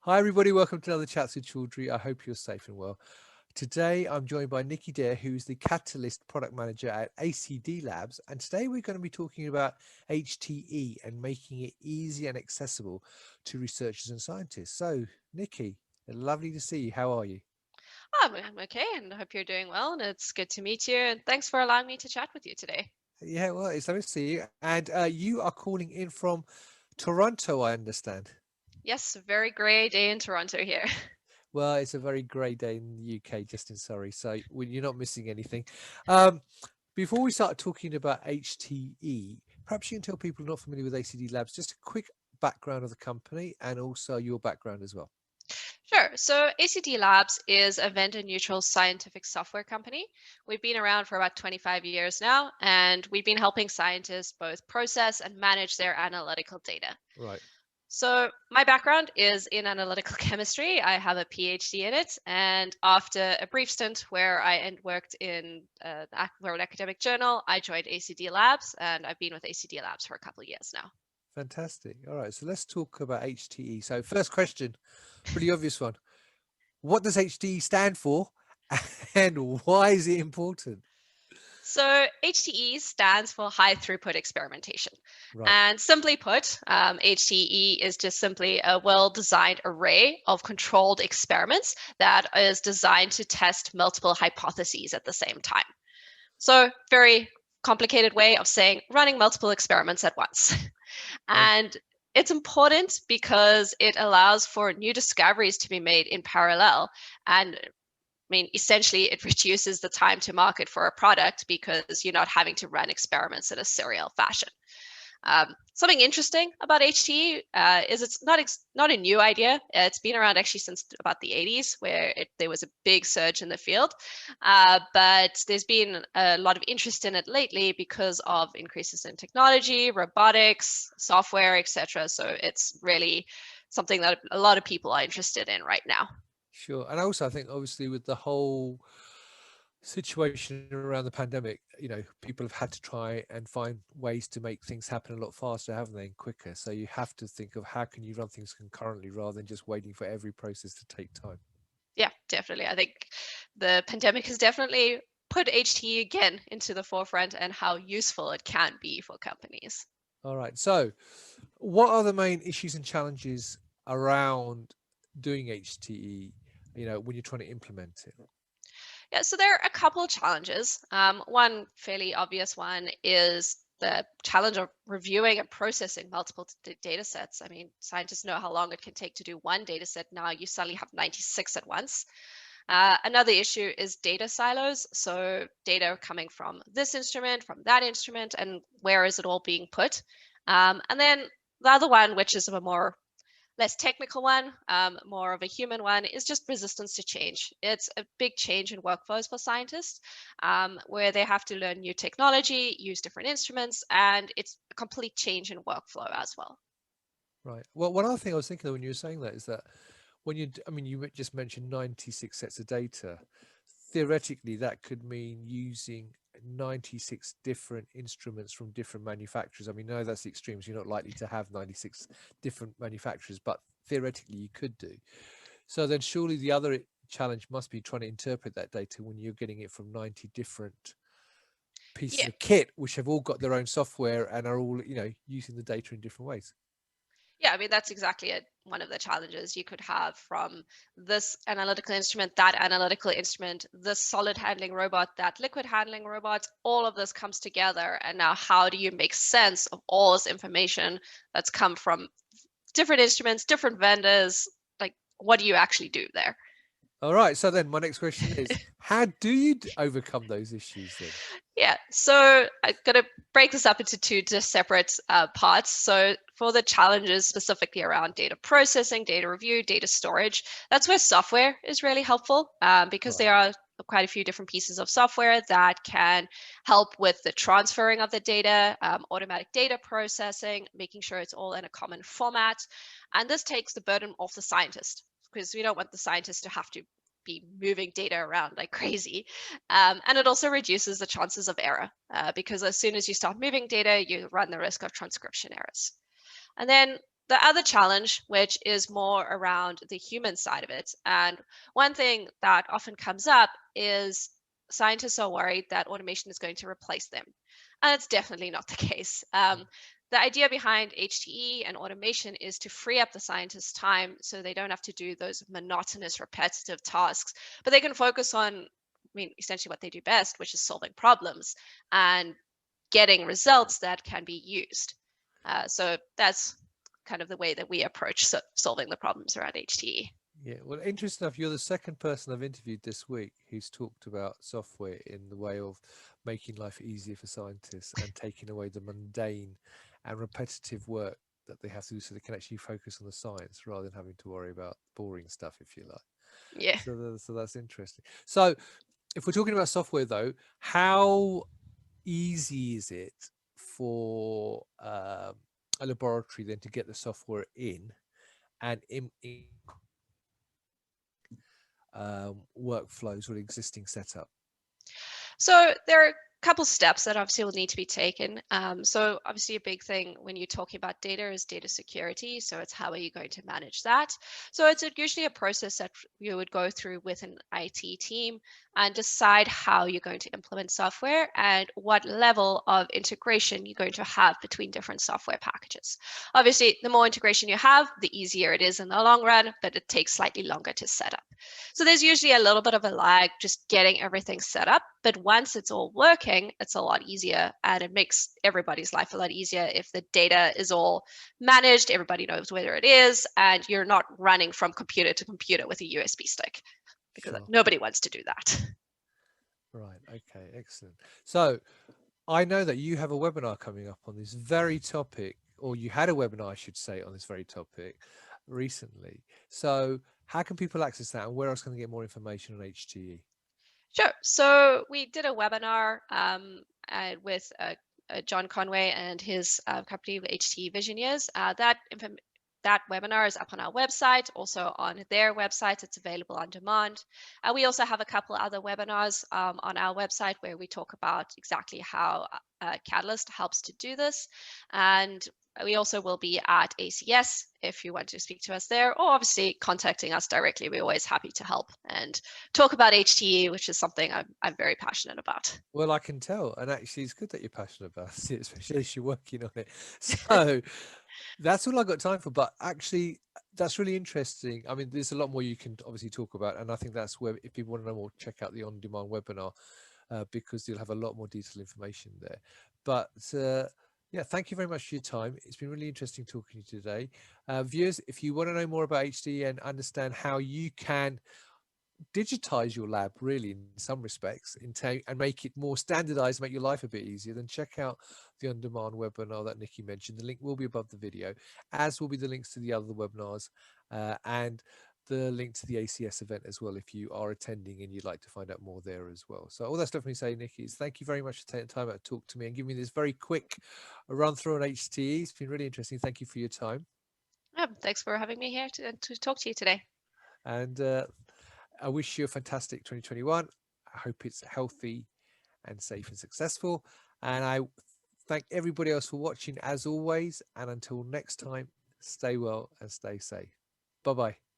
Hi, everybody. Welcome to another Chats with Chaudhry. I hope you're safe and well. Today, I'm joined by Nikki, who's the Katalyst product manager at ACD Labs. And today, we're going to be talking about HTE and making it easy and accessible to researchers and scientists. So, Nikki, lovely to see you. How are you? I'm okay, and I hope you're doing well, and it's good to meet you. And thanks for allowing me to chat with you today. Yeah, well, it's lovely to see you. And you are calling in from Toronto, I understand. Yes, a very great day in Toronto here. Well, it's a very grey day in the UK, just in Surrey, so you're not missing anything. Um, Before we start talking about HTE, perhaps you can tell people not familiar with ACD Labs just a quick background of the company and also your background as well. Sure. So ACD Labs is a vendor-neutral scientific software company. We've been around for about 25 years now, and we've been helping scientists both process and manage their analytical data. Right. So, my background is in analytical chemistry. I have a PhD in it. And after a brief stint where I worked in an academic journal, I joined ACD Labs, and I've been with ACD Labs for a couple of years now. Fantastic. All right. So let's talk about HTE. So, first question, pretty obvious one. What does HTE stand for and why is it important? So, HTE stands for high throughput experimentation. Right. And simply put, HTE is just simply a well designed array of controlled experiments that is designed to test multiple hypotheses at the same time. So, very complicated way of saying running multiple experiments at once. Okay. And it's important because it allows for new discoveries to be made in parallel. And essentially, it reduces the time to market for a product because you're not having to run experiments in a serial fashion. Something interesting about HTE is it's not a new idea. It's been around actually since about the 80s, where there was a big surge in the field. But there's been a lot of interest in it lately because of increases in technology, robotics, software, etc. So it's really something that a lot of people are interested in right now. Sure. And also, I think obviously with the whole situation around the pandemic, people have had to try and find ways to make things happen a lot faster, haven't they, and quicker. So you have to think of how can you run things concurrently rather than just waiting for every process to take time. Yeah, definitely. I think the pandemic has definitely put HTE again into the forefront and how useful it can be for companies. All right. So what are the main issues and challenges around doing HTE, when you're trying to implement it? Yeah, so there are a couple of challenges. One fairly obvious one is the challenge of reviewing and processing multiple data sets. I mean, scientists know how long it can take to do one data set. Now you suddenly have 96 at once. Another issue is data silos. So data coming from this instrument, from that instrument, and where is it all being put? And then the other one, which is a more less technical one, more of a human one, is just resistance to change. It's a big change in workflows for scientists where they have to learn new technology, use different instruments, and it's a complete change in workflow as well. Right. Well, one other thing I was thinking of when you were saying that is that I mean, you just mentioned 96 sets of data. Theoretically, that could mean using 96 different instruments from different manufacturers. I mean, no, that's the extremes. You're not likely to have 96 different manufacturers, but theoretically, you could do. So then, surely the other challenge must be trying to interpret that data when you're getting it from 90 different pieces Yeah, of kit, which have all got their own software and are all, using the data in different ways. yeah, I mean, that's exactly it. One of the challenges you could have from this analytical instrument, that analytical instrument, this solid handling robot, that liquid handling robot, all of this comes together. And now, how do you make sense of all this information that's come from different instruments, different vendors? Like, what do you actually do there? All right. So then, my next question is, how do you overcome those issues then? Yeah, so I'm going to break this up into two just separate parts. So, for the challenges specifically around data processing, data review, data storage, that's where software is really helpful because Right. there are quite a few different pieces of software that can help with the transferring of the data, automatic data processing, making sure it's all in a common format. And this takes the burden off the scientist because we don't want the scientist to have to be moving data around like crazy. And it also reduces the chances of error because as soon as you start moving data, you run the risk of transcription errors. And then the other challenge, which is more around the human side of it, and one thing that often comes up is scientists are worried that automation is going to replace them. And it's definitely not the case. The idea behind HTE and automation is to free up the scientists' time so they don't have to do those monotonous, repetitive tasks, but they can focus on, essentially what they do best, which is solving problems and getting results that can be used. So that's kind of the way that we approach solving the problems around HTE. Yeah, well, interesting enough, you're the second person I've interviewed this week who's talked about software in the way of making life easier for scientists and taking away the mundane and repetitive work that they have to do so they can actually focus on the science rather than having to worry about boring stuff, if you like. Yeah. So that's interesting. So if we're talking about software though, how easy is it for a laboratory then to get the software in and workflows or existing setup? So there are a couple steps that obviously will need to be taken. So obviously a big thing when you're talking about data is data security. So it's how are you going to manage that? So it's usually a process that you would go through with an IT team and decide how you're going to implement software and what level of integration you're going to have between different software packages. Obviously, the more integration you have, the easier it is in the long run, but it takes slightly longer to set up. So there's usually a little bit of a lag just getting everything set up, but once it's all working, it's a lot easier and it makes everybody's life a lot easier if the data is all managed, everybody knows where it is, and you're not running from computer to computer with a USB stick because Sure. nobody wants to do that. Right. Okay. Excellent. So I know that you have a webinar coming up on this very topic, or you had a webinar, I should say, on this very topic recently. So how can people access that and where else can they get more information on HTE? Sure. So we did a webinar with John Conway and his company, HTE Visioneers. That webinar is up on our website, also on their website. It's available on demand. We also have a couple other webinars on our website where we talk about exactly how Katalyst helps to do this. And we also will be at ACS if you want to speak to us there, or obviously contacting us directly. We're always happy to help and talk about HTE, which is something I'm very passionate about. Well, I can tell, and actually, it's good that you're passionate about it, especially as you're working on it. So that's all I got time for. But actually, that's really interesting. I mean, there's a lot more you can obviously talk about, and I think that's where, if people want to know more, check out the on-demand webinar because you'll have a lot more detailed information there. But yeah, thank you very much for your time. It's been really interesting talking to you today. Viewers, if you want to know more about HTE and understand how you can digitize your lab really in some respects and make it more standardized, make your life a bit easier, then check out the on-demand webinar that Nikki mentioned. The link will be above the video, as will be the links to the other webinars and the link to the ACS event as well if you are attending and you'd like to find out more there as well. So all that's left me to say, Nikki, is thank you very much for taking time out to talk to me and giving me this very quick run through on HTE. It's been really interesting. Thank you for your time. Thanks for having me here to talk to you today. And I wish you a fantastic 2021. I hope it's healthy and safe and successful. And I thank everybody else for watching as always. And until next time, stay well and stay safe. Bye bye.